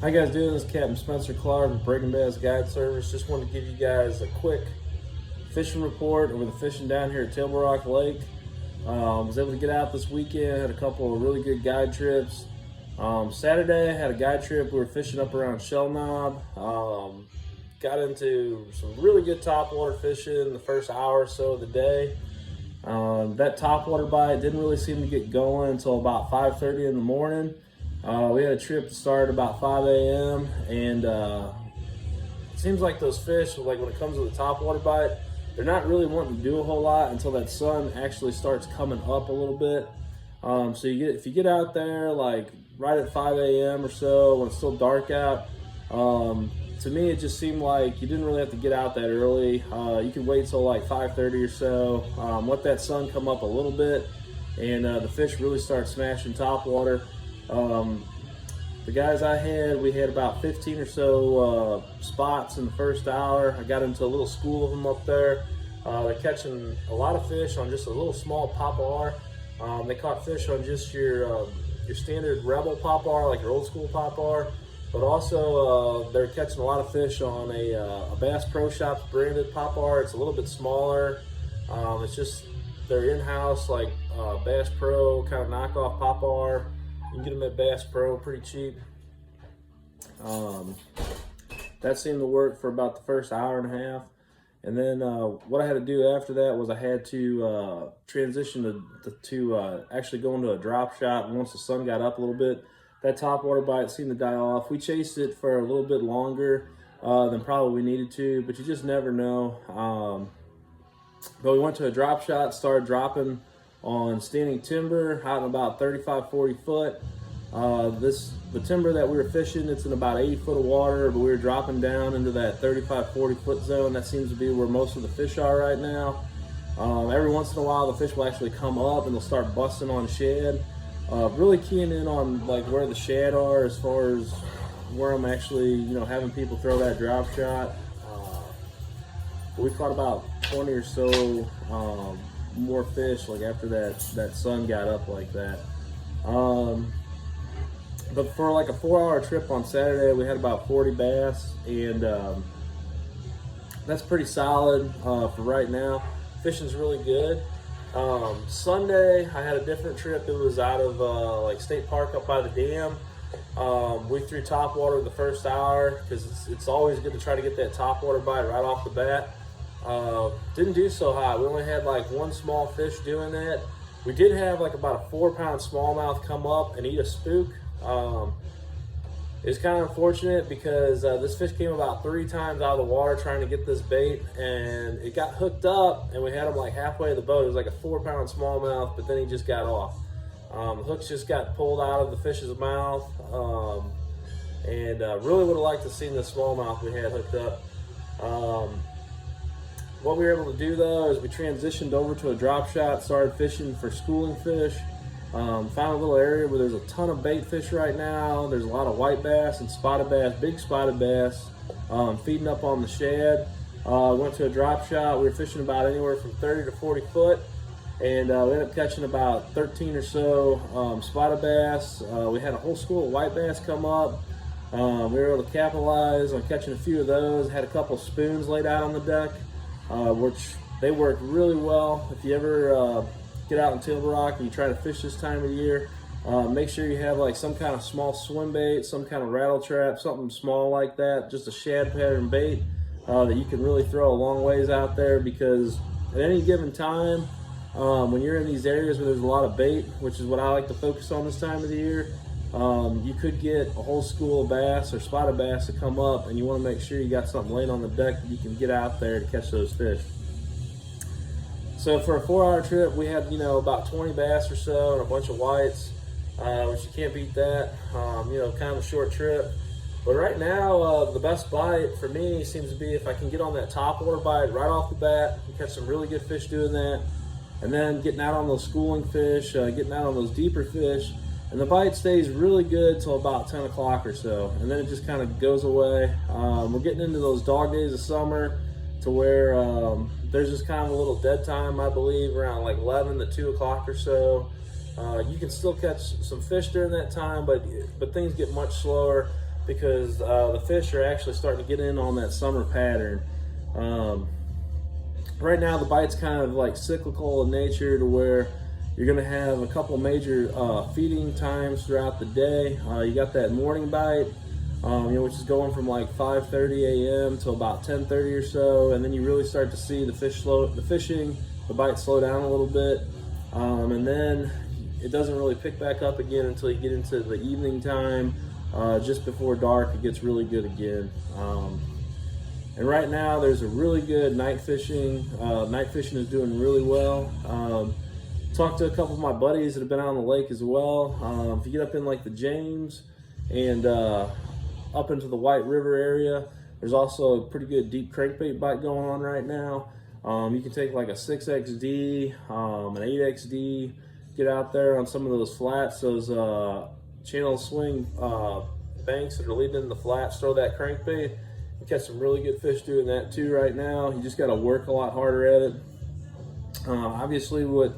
How you guys doing? This is Captain Spencer Clark with Breaking Bass Guide Service. Just wanted to give you guys a quick fishing report over the fishing down here at Table Rock Lake. Was able to get out this weekend, had a couple of really good guide trips. Saturday, I had a guide trip. We were fishing up around Shell Knob. Got into some really good topwater fishing the first hour or so of the day. That topwater bite didn't really seem to get going until about 5:30 in the morning. We had a trip that started about 5 a.m. and it seems like those fish, like when it comes to the topwater bite, they're not really wanting to do a whole lot until that sun actually starts coming up a little bit. So if you get out there like right at 5 a.m. or so when it's still dark out, to me it just seemed like you didn't really have to get out that early. You could wait till like 5:30 or so, let that sun come up a little bit, and the fish really start smashing topwater. The guys I had, we had about 15 or so spots in the first hour. I got into a little school of them up there. They're catching a lot of fish on just a little small poplar. They caught fish on just your standard Rebel poplar, like your old school poplar, but also they're catching a lot of fish on a Bass Pro Shops branded poplar. It's a little bit smaller. It's just their in-house like Bass Pro kind of knockoff poplar. You can get them at Bass Pro pretty cheap. That seemed to work for about the first hour and a half. And then what I had to do after that was I had to transition to actually go into a drop shot. And once the sun got up a little bit, that topwater bite seemed to die off. We chased it for a little bit longer than probably we needed to, but you just never know. But we went to a drop shot, started dropping on standing timber out in about 35-40 foot. The timber that we were fishing, it's in about 80 foot of water, but we were dropping down into that 35-40 foot zone. That seems to be where most of the fish are right now. Every once in a while the fish will actually come up and they'll start busting on shad. Really keying in on like where the shad are as far as where I'm actually having people throw that drop shot. We caught about 20 or so more fish like after that sun got up like that. But for like a 4-hour trip on Saturday, we had about 40 bass, and that's pretty solid for right now. Fishing's really good. Sunday, I had a different trip. It was out of like State Park up by the dam. We threw topwater the first hour because it's always good to try to get that topwater bite right off the bat. Didn't do so hot. We only had like one small fish doing that. We did have like about a 4-pound smallmouth come up and eat a spook. It's kind of unfortunate because this fish came about 3 times out of the water trying to get this bait, and it got hooked up and we had him like halfway to the boat. It was like a 4-pound smallmouth, but then he just got off. The hooks just got pulled out of the fish's mouth, and really would have liked to have seen the smallmouth we had hooked up. What we were able to do though is we transitioned over to a drop shot, started fishing for schooling fish. Found a little area where there's a ton of bait fish right now. There's a lot of white bass and spotted bass, big spotted bass, feeding up on the shad. Went to a drop shot. We were fishing about anywhere from 30 to 40 foot, and we ended up catching about 13 or so spotted bass. We had a whole school of white bass come up. We were able to capitalize on catching a few of those. Had a couple spoons laid out on the deck, which they work really well. If you ever get out in Table Rock and you try to fish this time of year, make sure you have like some kind of small swim bait, some kind of rattle trap, something small like that, just a shad pattern bait that you can really throw a long ways out there, because at any given time, when you're in these areas where there's a lot of bait, which is what I like to focus on this time of the year, you could get a whole school of bass or spotted bass to come up, and you want to make sure you got something laid on the deck that you can get out there to catch those fish. So for a 4-hour trip, we had about 20 bass or so and a bunch of whites, which you can't beat that. Kind of a short trip. But right now, the best bite for me seems to be if I can get on that topwater bite right off the bat and catch some really good fish doing that, and then getting out on those schooling fish, getting out on those deeper fish, and the bite stays really good till about 10 o'clock or so, and then it just kind of goes away. We're getting into those dog days of summer to where there's just kind of a little dead time, I believe, around like 11 to 2 o'clock or so. You can still catch some fish during that time, but things get much slower because the fish are actually starting to get in on that summer pattern. Right now the bite's kind of like cyclical in nature, to where you're going to have a couple major feeding times throughout the day. You got that morning bite, which is going from like 5:30 a.m. to about 10:30 or so, and then you really start to see the bite slow down a little bit, and then it doesn't really pick back up again until you get into the evening time. Just before dark, it gets really good again. And right now there's a really good night fishing. Night fishing is doing really well. Talked to a couple of my buddies that have been out on the lake as well. If you get up in like the James and up into the White River area, there's also a pretty good deep crankbait bite going on right now. You can take like a 6XD, an 8XD, get out there on some of those flats, those channel swing banks that are leading into the flats, throw that crankbait. You catch some really good fish doing that too right now. You just got to work a lot harder at it. Obviously with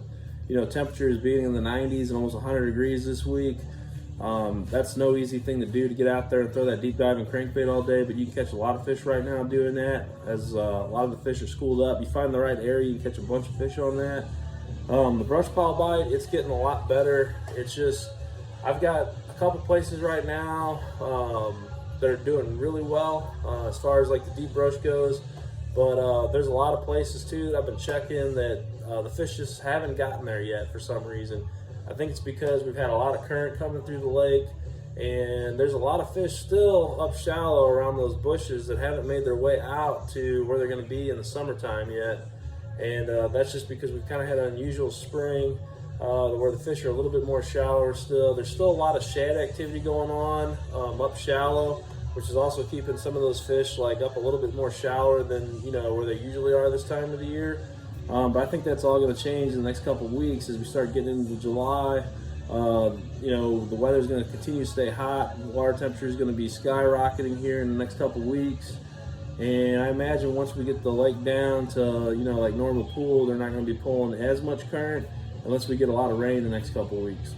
temperatures being in the 90s and almost 100 degrees this week, that's no easy thing to do, to get out there and throw that deep diving crankbait all day, but you can catch a lot of fish right now doing that, as a lot of the fish are schooled up. You find the right area, you can catch a bunch of fish on that. The brush pile bite, it's getting a lot better. It's just, I've got a couple places right now that are doing really well as far as like the deep brush goes, but there's a lot of places too that I've been checking that the fish just haven't gotten there yet for some reason. I think it's because we've had a lot of current coming through the lake, and there's a lot of fish still up shallow around those bushes that haven't made their way out to where they're going to be in the summertime yet. And that's just because we've kind of had an unusual spring where the fish are a little bit more shallower still. There's still a lot of shad activity going on up shallow, which is also keeping some of those fish like up a little bit more shallower than where they usually are this time of the year. But I think that's all going to change in the next couple of weeks as we start getting into July. The weather's going to continue to stay hot. The water temperature is going to be skyrocketing here in the next couple of weeks. And I imagine once we get the lake down to, like normal pool, they're not going to be pulling as much current unless we get a lot of rain the next couple of weeks.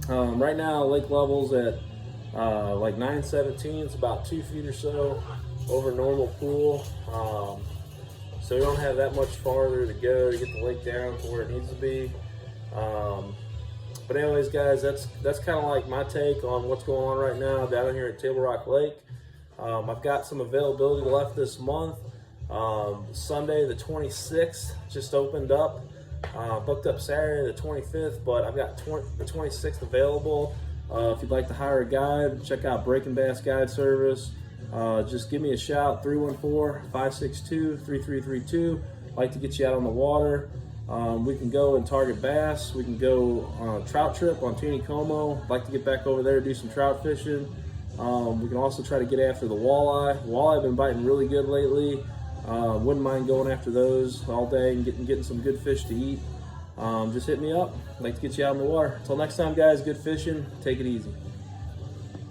Right now, lake level's at like 917. It's about 2 feet or so over normal pool. So we don't have that much farther to go to get the lake down to where it needs to be. But anyways, guys, that's kind of like my take on what's going on right now down here at Table Rock Lake. I've got some availability left this month. Sunday the 26th just opened up. Booked up Saturday the 25th, but I've got the 26th available. If you'd like to hire a guide, check out Breaking Bass Guide Service. Just give me a shout, 314-562-3332. I'd like to get you out on the water. We can go and target bass. We can go on a trout trip on Taneycomo. I'd like to get back over there, do some trout fishing. We can also try to get after the walleye. Walleye have been biting really good lately. Wouldn't mind going after those all day and getting some good fish to eat. Just hit me up. I'd like to get you out in the water. Until next time, guys, good fishing. Take it easy.